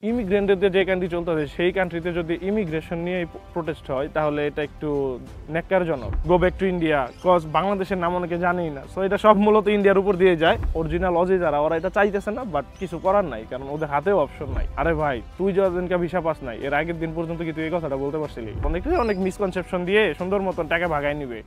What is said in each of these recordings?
ইমিগ্রেন্টদের যে কান্ট্রি চলতেছে সেই কান্ট্রিতে যদি ইমিগ্রেশন নিয়ে প্রোটেস্ট হয় তাহলে এটা একটু ন্যাক্কারজনক। Go back to India, cause বাংলাদেশের নাম অনেকে জানেই না। সো এটা সব মূলত ইন্ডিয়ার উপর দিয়ে যায়। অরিজিনাল অজি যারা ওরা এটা চাইতেছে না, বাট কিছু করার নাই, কারণ ওদের হাতেও অপশন নাই। আরে ভাই, তুই যতদিনকে ভিসা পাস নাই এর আগের দিন পর্যন্ত কি তুই এই কথাটা বলতে পারছিলি? অনেক মিসকনসেপশন দিয়ে সুন্দর মতন টাকা ভাগায় নিবে।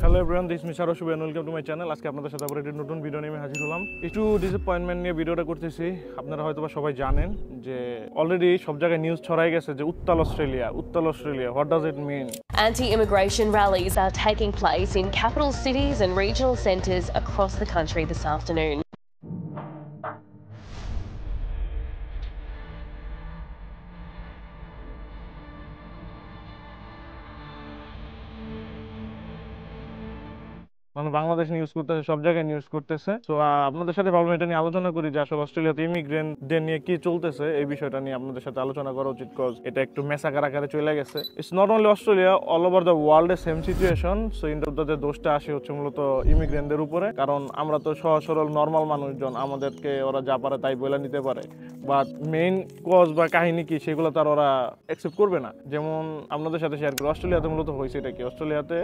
হ্যালো এভরিওয়ান, দিস মিস আরো শুভ and welcome to my channel. আজকে আপনাদের সাথে আবার একটি নতুন ভিডিও নিয়ে হাজির হলাম। একটু ডিসঅ্যাপয়েন্টমেন্ট নিয়ে ভিডিওটা করতেছি। আপনারা হয়তোবা সবাই জানেন যে অলরেডি সব জায়গায় নিউজ ছড়াই গেছে যে উত্তাল Australia. What does it mean? Anti-immigration rallies are taking place in capital cities and regional centres across the country this afternoon. মানে বাংলাদেশ নিউজ করতেছে, সব জায়গায় নিউজ করতেছে। তো আপনাদের সাথে ভাবলাম এটা নিয়ে আলোচনা করি যে আসলে অস্ট্রেলিয়াতে ইমিগ্রেন্টদের নিয়ে কি চলতেছে, এই বিষয়টা নিয়ে আপনাদের সাথে আলোচনা করা উচিত। কজ এটা একটু মেসাকার আকারে চলে গেছে। It's not only Australia, all over the ওয়ার্ল্ডে সেম সিচুয়েশন। সো ইন্ডিয়াতে দোষটা আসে হচ্ছে মূলত ইমিগ্রেন্টদের উপরে, কারণ আমরা তো সহজ সরল নর্মাল মানুষজন, আমাদেরকে ওরা যা পারে তাই বলে নিতে পারে। বাট মেইন কজ বা কাহিনী কি সেগুলো তার ওরা অ্যাকসেপ্ট করবে না। যেমন আপনাদের সাথে শেয়ার করি, অস্ট্রেলিয়াতে মূলত হয়েছে এটা কি, অস্ট্রেলিয়াতে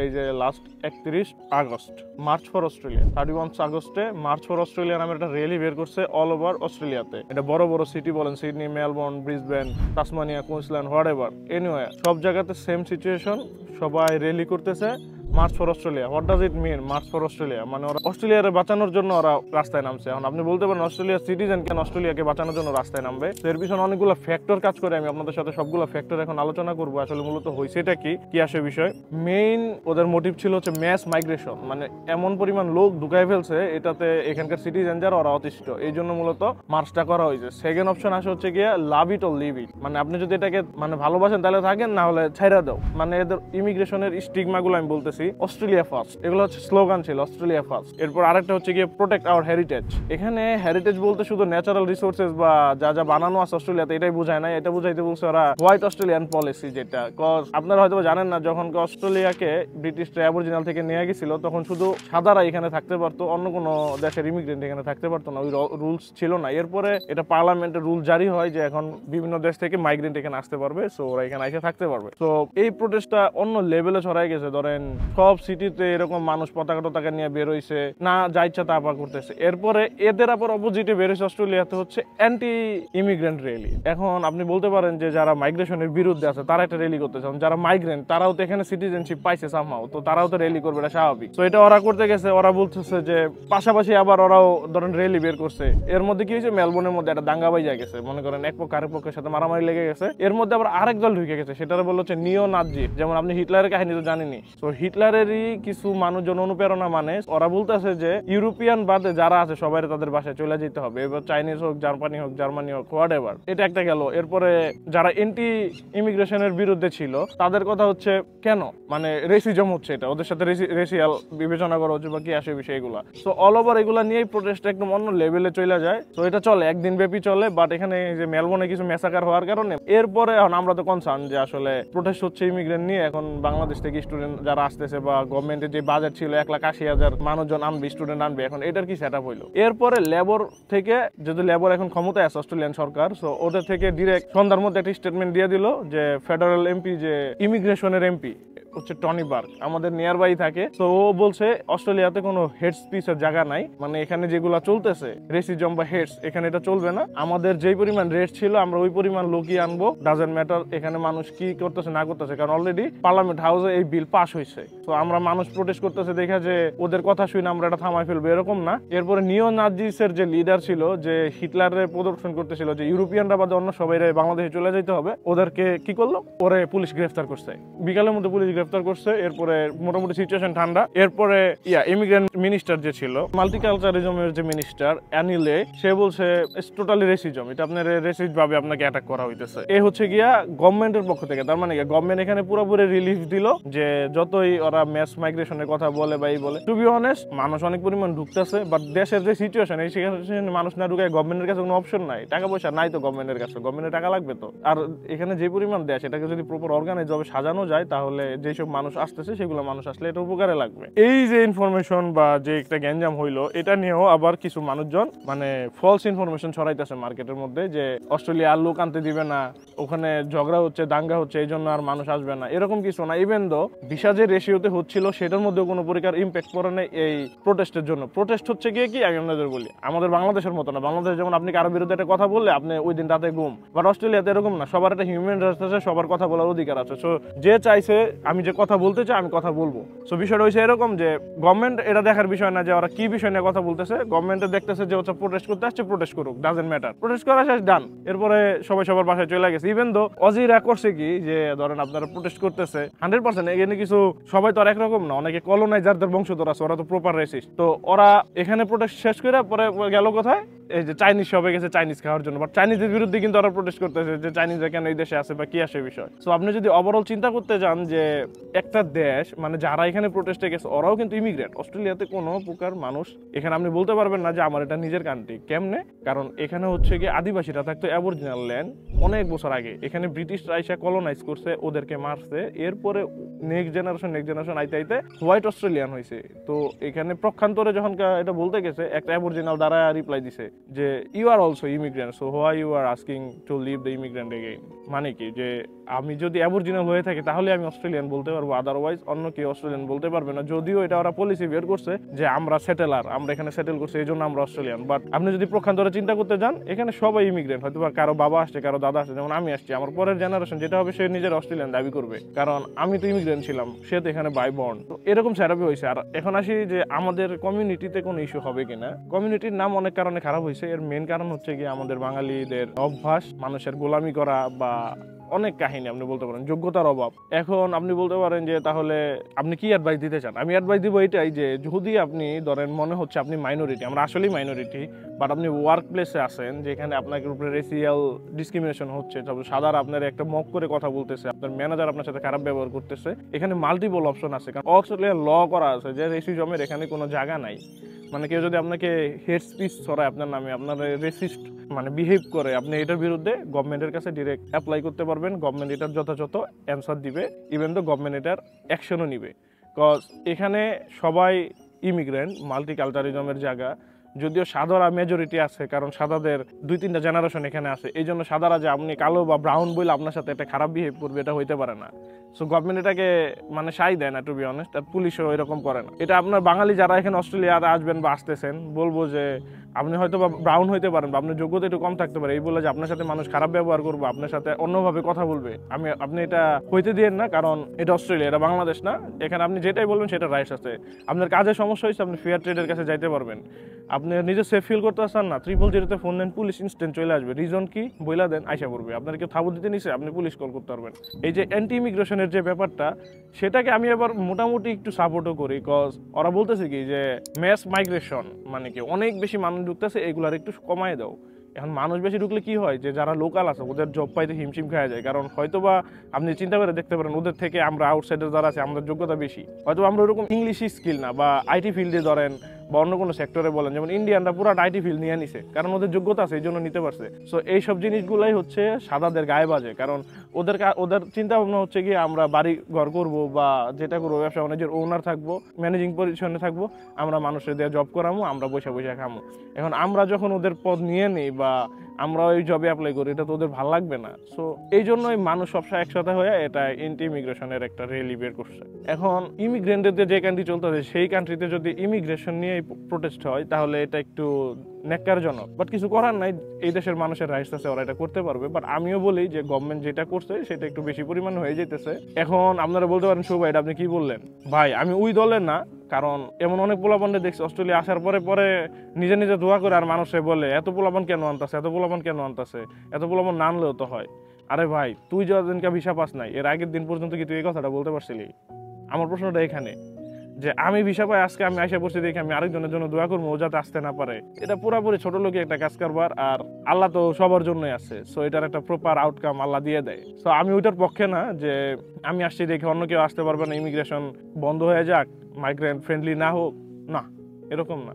এই যে last 31 August March for Australia, 31 আগস্টে মার্চ ফর অস্ট্রেলিয়া নামের একটা র্যালি বের করছে অল ওভার অস্ট্রেলিয়াতে। এটা বড় বড় সিটি বলেন, Sydney, Melbourne, Brisbane, Tasmania, Queensland, whatever, anyway সব জায়গাতে সেম সিচুয়েশন। সবাই র্যালি করতেছে march for Australia. What does it mean march for Australia? মানে ওরা অস্ট্রেলিয়ারে বাঁচানোর জন্য ওরা রাস্তায় নামছে। এখন আপনি বলতে পারেন অস্ট্রেলিয়ার সিটিজেন কেন অস্ট্রেলিয়াকে বাঁচানোর জন্য রাস্তায় নামবে? এর পিছনে অনেকগুলো ফ্যাক্টর কাজ করে। আমি আপনাদের সাথে সবগুলো ফ্যাক্টর এখন আলোচনা করবো। আসলে মূলত হয়েছে এটা কি আসে বিষয়। মেইন ওদের মোটিভ ছিল হচ্ছে ম্যাস মাইগ্রেশন, মানে এমন পরিমাণ লোক ঢুকাই ফেলছে এটাতে এখানকার সিটিজেন যারা ওরা অতিষ্ঠ, এই জন্য মূলত মার্চটা করা হয়েছে। সেকেন্ড অপশন আসে হচ্ছে গিয়ে লাভ ইট অর লিভ ইট, মানে আপনি যদি এটাকে মানে ভালোবাসেন তাহলে থাকেন, না হলে ছাইরা দাও। মানে এদের ইমিগ্রেশনের স্টিগমাগুলো আমি বলতেছি। অস্ট্রেলিয়া ফার্স্ট, এগুলো হচ্ছে স্লোগান ছিল, অস্ট্রেলিয়া ফার্স্ট। এরপর আরেকটা হচ্ছে গিয়ে প্রোটেক্ট আওয়ার হেরিটেজ। এখানে হেরিটেজ বলতে শুধু ন্যাচারাল রিসোর্সেস বা যা যা বানানো আছে অস্ট্রেলিয়াতে এটাই বোঝায় না, এটা বুঝাইতে বলছে ওরা হোয়াইট অস্ট্রেলিয়ান পলিসি, যেটা কজ আপনারা হয়তো জানেন না, যখন অস্ট্রেলিয়াকে ব্রিটিশরা অ্যাবরিজিনাল থেকে নিয়ে গেছিল তখন শুধু সাদারা এখানে থাকতে পারতো, অন্য কোনো দেশের ইমিগ্রেন্ট এখানে থাকতে পারতো না, ওই রুলস ছিল না। এরপরে এটা পার্লামেন্টের রুল জারি হয় যে এখন বিভিন্ন দেশ থেকে মাইগ্রেন্ট এখানে আসতে পারবে, সো ওরা এখানে এসে থাকতে পারবে। তো এই প্রোটেস্টটা অন্য লেভেলে ছড়াই গেছে। ধরেন সব সিটিতে এরকম মানুষ পতাকা নিয়ে বের হইছে, না যা ইচ্ছা তা আবার করতেছে। এরপরে এদের আবার অপোজিটে বের হয়েছে অস্ট্রেলিয়াতে হচ্ছে অ্যান্টি ইমিগ্রেন্ট র্যালি। এখন আপনি বলতে পারেন যে যারা মাইগ্রেশনের বিরুদ্ধে আছে তারা একটা র্যালি করতেছে, যারা মাইগ্রেন্ট তারাও তো এখানে সিটিজেনশিপ পাইছে সামহাও, তো তারাও তো র্যালি করবে, এটা স্বাভাবিক। তো এটা ওরা করতে গেছে, ওরা বলতেছে যে পাশাপাশি আবার ওরাও ধরেন র্যালি বের করছে। এর মধ্যে কি হয়েছে, মেলবোর্নের মধ্যে একটা দাঙ্গা বাইজা গেছে, মনে করেন এক পক্ষ আরেক পক্ষের সাথে মারামারি লেগে গেছে। এর মধ্যে আবার আরেক দল ঢুকে গেছে, সেটার বলা হচ্ছে নিও নাজি। যেমন আপনি হিটলারের কাহিনী তো জানেনই। তো হিটলারেরই কিছু মানুষজন অনুপ্রেরণা মানে ওরা বলতেছে যে ইউরোপিয়ান বাদে যারা আছে সবাই তাদের বাসায় চলে যেতে হবে, এবার চাইনিজ হোক, জার্মানি হোক, হোয়াট এভার। এটা একটা গেল। এরপরে যারা এন্টি ইমিগ্রেশনের বিরুদ্ধে ছিল তাদের কথা হচ্ছে কেন, মানে রেসিজম হচ্ছে, এটা ওদের সাথে রেসিয়াল বিবেচনা করা হচ্ছে বা কি আসে বিষয়গুলা। তো অল ওভার এগুলা নিয়েই প্রোটেস্ট একদম অন্য লেভেলে চলে যায়। তো এটা চলে একদিন ব্যাপী চলে, বাট এখানে যে মেলবোর্নে কিছু মেসাকার হওয়ার কারণে এরপরে এখন আমরা তো কনসার্ন যে আসলে প্রোটেস্ট হচ্ছে ইমিগ্রেন্ট নিয়ে। এখন বাংলাদেশ থেকে স্টুডেন্ট যারা আসতেছে বা গভর্নমেন্টের যে বাজেট ছিল 1,80,000 মানুষজন আনবে, স্টুডেন্ট আনবে, এখন এটার কি সেট আপ হইলো? এরপরে লেবর থেকে, যেহেতু লেবর এখন ক্ষমতায় আছে অস্ট্রেলিয়ান সরকার, সো ওদের থেকে ডিরেক্ট সন্ধ্যার মধ্যে একটা স্টেটমেন্ট দিয়ে দিল যে ফেডারেল এমপি, যে ইমিগ্রেশনের এমপি হচ্ছে টনি বার্গ, আমাদের নিয়ার বাই থাকে। তো ও বলছে অস্ট্রেলিয়াতে কোনো হেড স্পিচের জায়গা নাই, মানে এখানে যেগুলো চলতেছে রেসিজম বা হেডস, এখানে এটা চলবে না। আমাদের যেই পরিমাণ রেট ছিল আমরা ওই পরিমাণ লোকই আনবো, ডাজেন্ট ম্যাটার এখানে মানুষ কি করতেছে না করতেছে, কারণ অলরেডি পার্লামেন্ট হাউসে এই বিল পাস হয়েছে। তো আমরা মানুষ প্রোটেস্ট করতেছে দেখা যে ওদের কথা শুনে আমরা এটা থামাই ফেলবো, এরকম না। এরপরে নিও নাজিসের যে লিডার ছিল, যে হিটলারের প্রদর্শন করতেছিল যে ইউরোপিয়ানরা বাদে অন্য সবাই বাংলাদেশে চলে যেতে হবে, ওদেরকে কি করলো, ওরে পুলিশ গ্রেফতার করছে, বিকালের মধ্যে পুলিশ গ্রেফতার করছে। এরপরে মোটামুটি সিচুয়েশন ঠান্ডা। এরপরে ইমিগ্রেন্ট মিনিস্টার যে ছিল, মাল্টিকালচারিজমের যে মিনিস্টার অ্যানিলে, সে বলছে ইটস টোটালি রেসিজম, এটা আপনার রেসিস্ট ভাবে আপনাকে অ্যাটাক করা হইতেছে। এ হচ্ছে গিয়া গভর্নমেন্টের পক্ষ থেকে। তার মানে গভর্নমেন্ট এখানে পুরোপুরি রিলিফ দিল যে যতই ওরা ম্যাস মাইগ্রেশনের কথা বলে বা এই বলে, টু বি অনেস্ট মানুষ অনেক পরিমাণ ঢুকতেছে, বাট দেশের যে সিচুয়েশন, এই সিচুয়েশনে মানুষ না ঢুকে গভর্নমেন্টের কাছে কোনো অপশন নাই, টাকা পয়সা নাই তো গভর্নমেন্টের কাছে, গভর্নমেন্টের টাকা লাগবে তো। আর এখানে যে পরিমাণ দেশ, এটাকে যদি প্রপার অর্গানাইজ ভাবে সাজানো যায় তাহলে যে যেসব মানুষ আসতেছে সেগুলো মানুষ আসলে এটা উপকারে লাগবে। এই যে ইনফরমেশন বা যে একটা গ্যাঞ্জাম হইলো, এটা নিয়েও আবার কিছু মানুষজন মানে ফলস ইনফরমেশন ছড়াইতেছে মার্কেটের মধ্যে যে অস্ট্রেলিয়া আর লোক আনতে দিবে না, ওখানে ঝগড়া হচ্ছে, দাঙ্গা হচ্ছে, এই জন্য আর মানুষ আসবে না, এরকম কিছু না। ইভেন দো ভিসা যে রেশিওতে হচ্ছিল সেটার মধ্যে কোনো প্রকার ইম্প্যাক্ট পড়ে নেই এই প্রোটেস্টের জন্য। প্রোটেস্ট হচ্ছে গিয়ে কি, আমি আপনাদের বলি, আমাদের বাংলাদেশের মতো না। বাংলাদেশ যেমন আপনি কারো বিরুদ্ধে একটা কথা বললে আপনি ওই দিন রাতে গুম, বাট অস্ট্রেলিয়াতে এরকম না, সবার একটা হিউম্যান রাইটস আছে, সবার কথা বলার অধিকার আছে। সো যে চাইছে আমি যে কথা বলতে চাই আমি কথা বলবো। সো বিষয়টা হচ্ছে এরকম যে গভর্নমেন্ট এটা দেখার বিষয় না যে ওরা কি বিষয় নিয়ে কথা বলতেছে, গভর্নমেন্টে দেখতেছে যে হচ্ছে প্রোটেস্ট করতে আসছে, প্রোটেস্ট করুক, ডাজেন্ট ম্যাটার, প্রোটেস্ট করা শেষ, ডান। এরপরে সবাই সবার বাসায় চলে গেছে। ইভেন দো অজিরা করছে কি যে ধরেন আপনারা প্রোটেস্ট করতেছে 100%, এখানে কিছু সবাই তো আর একরকম না, অনেকে কলোনাইজারদের বংশধর আছে, ওরা তো প্রপার রেসিস্ট। তো ওরা এখানে প্রোটেস্ট শেষ করে পরে গেল কোথায়, এই যে চাইনিজ শপে গেছে চাইনিজ খাওয়ার জন্য, বাট চাইনিজের বিরুদ্ধে কিন্তু ওরা প্রোটেস্ট করতেছে যে চাইনিজরা কেন এই দেশে আছে বা কি আসে বিষয়। সো আপনি যদি ওভারঅল চিন্তা করতে যান যে একটা দেশ মানে যারা এখানে প্রোটেস্টে গেছে ওরাও কিন্তু ইমিগ্রেন্ট। অস্ট্রেলিয়াতে কোনো প্রকার মানুষ এখানে আপনি বলতে পারবেন না যে আমার এটা নিজের কান্ট্রি। কেমনে? কারণ এখানে হচ্ছে গিয়ে আদিবাসীরা থাকতো অ্যাবরিজিনাল ল্যান্ড অনেক বছর আগে, এখানে ব্রিটিশরা এসে কলোনাইজ করছে, ওদেরকে মারছে, এরপরে নেক্সট জেনারেশন আইতে আইতে হোয়াইট অস্ট্রেলিয়ান হয়েছে। তো এখানে পক্ষান্তরে যখন এটা বলতে গেছে একটা অ্যাবরিজিনাল দ্বারা রিপ্লাই দিছে যে you are also immigrant, so why you are asking to leave the immigrant again. মানে কি যে আমি যদি অ্যাবরিজিনাল হয়ে থাকি তাহলে আমি অস্ট্রেলিয়ান বলতে পারবো, আদারওয়াইজ অন্য কেউ অস্ট্রেলিয়ান বলতে পারবে না। যদিও এটা ওরা পলিসি বের করছে যে আমরা সেটেলার, আমরা এখানে সেটেল করছি এই জন্য আমরা অস্ট্রেলিয়ান, বাট আপনি যদি পক্ষান্তরে চিন্তা করতে যান এখানে সবাই ইমিগ্রেন্ট। হয়তো কারো বাবা আসছে, কারো দাদা আসছে, যেমন আমি আসছি, আমার পরের জেনারেশন যেটা হবে সে নিজের অস্ট্রেলিয়ান দাবি করবে, কারণ আমি তো ইমিগ্রেন্ট ছিলাম, সে তো এখানে বাই বর্ন। তো এরকম সেটআপই হয়েছে। আর এখন আসি যে আমাদের কমিউনিটিতে কোনো ইস্যু হবে কিনা। কমিউনিটির নাম অনেক কারণে খারাপ হয়েছে, এর মেন কারণ হচ্ছে কি আমাদের বাঙালিদের অভ্যাস, মানুষের গোলামি করা বা অনেক কাহিনী আপনি বলতে পারেন, যোগ্যতার অভাব। এখন আপনি বলতে পারেন যে তাহলে আপনি কি অ্যাডভাইস দিতে চান? আমি অ্যাডভাইস দিব এটাই যে যদি আপনি ধরেন মনে হচ্ছে আপনি মাইনরিটি, আমরা আসলেই মাইনরিটি, বাট আপনি ওয়ার্ক প্লেসে আছেন যেখানে আপনাকে উপরে রেসিয়াল ডিসক্রিমিনেশন হচ্ছে, তারপর সাদার আপনার একটা মক করে কথা বলতেছে, আপনার ম্যানেজার আপনার সাথে খারাপ ব্যবহার করতেছে, এখানে মাল্টিপল অপশন আছে। কারণ অস্ট্রেলিয়ার ল করা আছে যে রেসিজমের এখানে কোনো জায়গা নাই। মানে কেউ যদি আপনাকে হেড স্পিচ ছড়ায় আপনার নামে, আপনার রেসিস্ট মানে বিহেভ করে, আপনি এটার বিরুদ্ধে গভর্নমেন্টের কাছে ডিরেক্ট অ্যাপ্লাই করতে পারবেন। গভর্নমেন্ট এটার যথাযথ অ্যান্সার দিবে, ইভেন তো গভর্নমেন্ট এটার অ্যাকশনও নিবে। কজ এখানে সবাই ইমিগ্রেন্ট, মাল্টিকালচারিজমের জায়গা। যদিও সাদারা মেজরিটি আছে, কারণ সাদাদের 2-3টা জেনারেশন এখানে আছে, এই জন্য সাদারা যে আপনি কালো বা ব্রাউন বলে আপনার সাথে একটা খারাপ বিহেভ করবে এটা হইতে পারে না। সো গভর্নমেন্ট এটাকে মানে সাই দেয় না, টু বি অনেস্ট। আর পুলিশও এরকম করে না। এটা আপনার বাঙালি যারা এখানে অস্ট্রেলিয়াতে আসবেন বা আসতেছেন, বলবো যে আপনি হয়তো বা ব্রাউন হইতে পারেন বা আপনার যোগ্যতা একটু কম থাকতে পারে, এই বলে যে আপনার সাথে মানুষ খারাপ ব্যবহার করবে, আপনার সাথে অন্যভাবে কথা বলবে, আপনি এটা হইতে দিয়েন না। কারণ এটা অস্ট্রেলিয়া, এটা বাংলাদেশ না। এখানে আপনি যেটাই বলবেন সেটা রাইটস আছে। আপনার কাজের সমস্যা হয়েছে, আপনি ফেয়ার ট্রেডের কাছে যাইতে পারবেন। আপনি নিজে সেফ ফিল করতে আসেন না, 000-তে ফোন দেন, পুলিশ ইনস্ট্যান্ট চলে আসবে। রিজন কি বইলা দেন, আইসা পড়বে। আপনার কেউ থাবু দিতে নিছে, আপনি পুলিশ কল করতে পারবেন। এই যে অ্যান্টি ইমিগ্রেশনের যে ব্যাপারটা, সেটাকে আমি এবার মোটামুটি একটু সাপোর্টও করি। কজ ওরা বলতেছে কি যে ম্যাস মাইগ্রেশন মানে কি অনেক বেশি মানুষ ঢুকতেছে, এগুলার একটু কমায় দাও। এখন মানুষ বেশি ঢুকলে কি হয় যে যারা লোকাল আছে ওদের জব পাইতে হিমশিম খাওয়া যায়। কারণ হয়তোবা আপনি চিন্তা করে দেখতে পারেন ওদের থেকে আমরা আউটসাইডার যারা আছে আমাদের যোগ্যতা বেশি, হয়তো আমরা ওরকম ইংলিশই স্কিল না, বা আইটি ফিল্ডে ধরেন বা অন্য কোনো সেক্টরে বলেন, যেমন ইন্ডিয়ানরা পুরো আইটি ফিল্ড নিয়ে নিছে, কারণ ওদের যোগ্যতা আছে এই জন্য নিতে পারছে। সো এইসব জিনিসগুলাই হচ্ছে সাদাদের গায়ে বাজে। কারণ ওদের চিন্তা ভাবনা হচ্ছে কি আমরা বাড়ি ঘর করবো বা যেটা করবো, ব্যবসা বাণিজ্যের ওনার থাকবো, ম্যানেজিং পজিশনে থাকবো, আমরা মানুষের দিয়ে জব করামো, আমরা বসে বসে খামো। এখন আমরা যখন ওদের পদ নিয়ে নিই বা আমরা ওই জবে অ্যাপ্লাই করি, এটা তো ওদের ভালো লাগবে না। সো এই জন্যই মানুষ সবসময় একসাথে হয়ে এটা এন্টি ইমিগ্রেশনের একটা র্যালি বের করছে। এখন ইমিগ্রেন্টদের যে কান্ট্রি চলতেছে সেই কান্ট্রিতে যদি ইমিগ্রেশন নিয়ে প্রোটেস্ট হয় তাহলে এটা একটু ন্যাক্কারজনক, বাট কিছু করার নাই। এই দেশের মানুষের রাইটস আছে, ওরা এটা করতে পারবে। বাট আমিও বলি যে গভর্নমেন্ট যেটা করছে সেটা একটু বেশি পরিমাণ হয়ে যেতেছে। এখন আপনারা বলতে পারেন শুভ এটা আপনি কি বললেন? ভাই আমি ওই দলের না, কারণ এমন অনেক পোলাপানকে দেখছি অস্ট্রেলিয়া আসার পরে নিজে নিজে দোয়া করে আর মানুষে বলে এত পোলাপান কেন আনতেছে, এত পোলাপান কেন আনতেছে, এত পোলাপান না আনলেও তো হয়। আরে ভাই তুই যতদিনকে ভিসা পাস নাই এর আগের দিন পর্যন্ত কি তুই এই কথাটা বলতে পারছিলি? আমার প্রশ্নটা এখানে যে আমি ভিসা পাই, আজকে আমি আইসা পড়ছি দেখে আমি আরেকজনের জন্য দোয়া করবো ও যাতে আসতে না পারে। এটা পুরোপুরি ছোট লোকে একটা কাজ কারবার, আর আল্লাহ তো সবার জন্যই আছে। সো এটার একটা প্রপার আউটকাম আল্লাহ দিয়ে দেয়। সো আমি ওইটার পক্ষে না যে আমি আসছি দেখে অন্য কেউ আসতে পারবে না, ইমিগ্রেশন বন্ধ হয়ে যাক, মাইগ্রেন্ট ফ্রেন্ডলি না হোক, না এরকম না।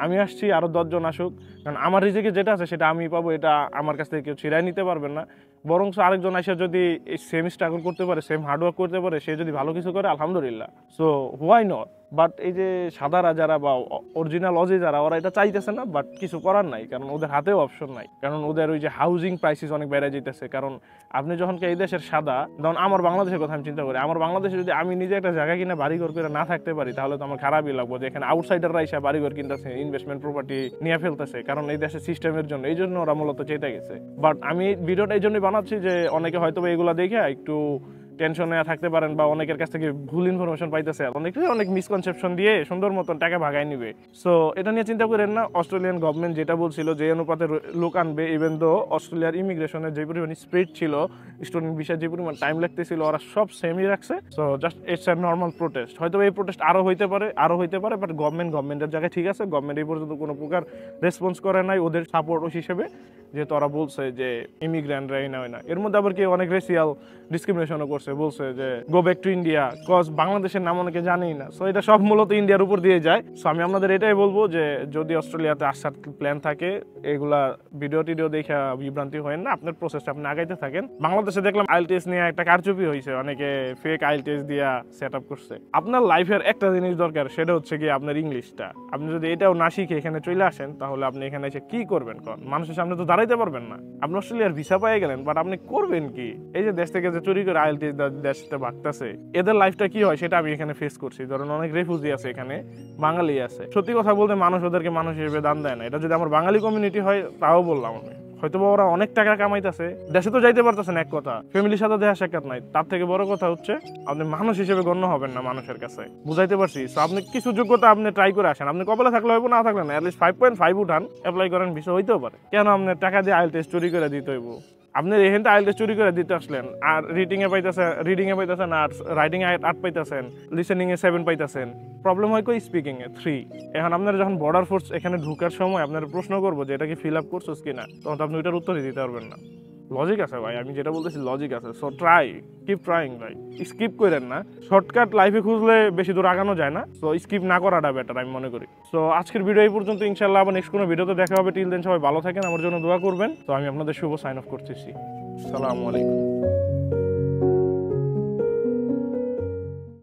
আমি আসছি, আরো 10 জন আসুক, কারণ আমার রিজিকে যেটা আছে সেটা আমি পাবো, এটা আমার কাছ থেকে কেউ ছিড়াই নিতে পারবেন না। বরং আরেকজন এসে যদি সেম স্ট্রাগল করতে পারে, সেম হার্ডওয়ার্ক করতে পারে, সে যদি ভালো কিছু করে আলহামদুলিল্লাহ, সো হোয়াই নট। বাট এই যে সাদারা যারা বা অরিজিনাল অজি যারা, ওরা এটা চাইতেছে না, বাট কিছু করার নাই, কারণ ওদের হাতেও অপশন নাই, কারণ ওদের ওই যে হাউজিং প্রাইসেস অনেক বেড়ে যেতেছে। কারণ আপনি যখন এই দেশের সাদা, যেমন আমার বাংলাদেশের কথা আমি চিন্তা করি, আমার বাংলাদেশে যদি আমি নিজে একটা জায়গা কিনে বাড়িঘর করে না থাকতে পারি, তাহলে তো আমার খারাপই লাগবে যে এখানে আউটসাইডাররা এসে বাড়িঘর কিনতেছে, ইনভেস্টমেন্ট প্রপার্টি নিয়ে ফেলতেছে, কারণ এই দেশের সিস্টেমের জন্য, এই জন্য ওরা মূলত চেতে গেছে। বাট আমি ভিডিওটা এই জন্যই বানাচ্ছি যে অনেকে হয়তো এগুলা দেখে একটু টেনশনে থাকতে পারেন, বা অনেকের কাছ থেকে ভুল ইনফরমেশন পাইতেছে, অনেক মিসকনসেপশন দিয়ে সুন্দর মতন টাকা ভাগাই নিবে। সো এটা নিয়ে চিন্তা করেন না। অস্ট্রেলিয়ান গভর্নমেন্ট যেটা বলছিল যে অনুপাতে লোক আনবে, ইভেন দো অস্ট্রেলিয়ার ইমিগ্রেশনের যে পরিমাণ স্পিড ছিল, স্টুডেন্ট ভিসার যে পরিমাণ টাইম লাগতেছিল, ওরা সব সেমই রাখছে। So just it's a normal protest. হয়তো এই প্রোটেস্ট আরো হইতে পারে, বাট গভর্নমেন্টের জায়গায় ঠিক আছে। গভর্নমেন্ট এই পর্যন্ত কোনো প্রকার রেসপন্স করে নাই ওদের সাপোর্ট হিসেবে, যেহেতু ওরা বলছে যে ইমিগ্রেন্টরা এই না। এর মধ্যে আবার কি অনেক রেসিয়াল ডিসক্রিমিনেশনও করছে, বলছে যে go back to India, cause বাংলাদেশের নাম অনেকে জানেই না। সো এটা সব মূলত ইন্ডিয়ার উপর দিয়ে যায়। সো আমি আপনাদের এটাই বলবো যে যদি অস্ট্রেলিয়াতে আসার প্ল্যান থাকে, এগুলা ভিডিও দেখে বিভ্রান্তি হয় না, আপনার প্রসেসটা আপনি আগাইতে থাকেন। বাংলাদেশে দেখলাম আইএলটিএস নিয়ে একটা কারচুপি হয়েছে, অনেকে ফেক আইএলটিএস দিয়া সেট আপ করছে। আপনার লাইফের একটা জিনিস দরকার, সেটা হচ্ছে কি আপনার ইংলিশটা। আপনি যদি এটাও না শিখে এখানে চলে আসেন, তাহলে আপনি এখানে এসে কি করবেন? মানুষের সামনে তো দাঁড়াইতে পারবেন না। আপনি অস্ট্রেলিয়ার ভিসা পেয়ে গেলেন, বাট আপনি করবেন কি? এই যে দেশ থেকে যে চুরি করে আইএলটিএস দেশটা ভাগতেছে, এদের লাইফটা কি হয় সেটা আমি এখানে ফেস করছি। ধরুন অনেক রেফিউজি আছে এখানে, বাঙালি আছে। সত্যি কথা বলতে মানুষ ওদেরকে মানুষ হিসেবে দান দেয় না। এটা যদি আমার বাঙালি কমিউনিটি হয় তাও বললাম আমি, হয়তো ওরা অনেক টাকা কামাইতেছে, দেশে তো যাইতে পারতেছে না, এক কথা, ফ্যামিলির সাথে দেখা সাক্ষাৎ নাই। তার থেকে বড় কথা হচ্ছে আপনি মানুষ হিসেবে গণ্য হবেন না মানুষের কাছে। বুঝাইতে পারছি? আপনি কিছু যোগ্যতা আপনি ট্রাই করে আসেন। আপনি কপালে থাকলে হইব, না থাকলে না, অ্যাটলিস্ট 5.5 উঠান, অ্যাপ্লাই করেন, ভিসা হইতেও পারে। কেন আপনি টাকা দিয়ে আইএলটিএস চুরি করে দিতে হইব? আপনি এখান থেকে আইএলটিএস চুরি করে দিতে আসলেন, আর রিডিং এ পাইতেছেন, আর রাইটিং এ 8 পাইতেছেন, লিসেনিং এ 7 পাইতেছেন। প্রবলেম হয় কই? স্পিকিং এ 3। এখন আপনারা যখন বর্ডার ফোর্স এখানে ঢুকার সময় আপনারা প্রশ্ন করবো যে এটা কি ফিল আপ করছোস কিনা, তখন তো আপনি ওইটার উত্তরই দিতে পারবেন না। লজিক আছে ভাই, আমি যেটা বলতেছি লজিক আছে। সো কিপ ট্রাইং ভাই, স্কিপ করেন না। শর্টকাট লাইফে খুঁজলে বেশি দূর আগানো যায় না। সো স্কিপ না করাটা বেটার আমি মনে করি। সো আজকের ভিডিও এই পর্যন্ত। ইনশাআল্লাহ আবার নেক্সট কোনো ভিডিওতে দেখা হবে। টিল দেন সবাই ভালো থাকেন, আমার জন্য দোয়া করবেন। তো আমি আপনাদের শুভ সাইন অফ করতেছি। আসসালামু আলাইকুম।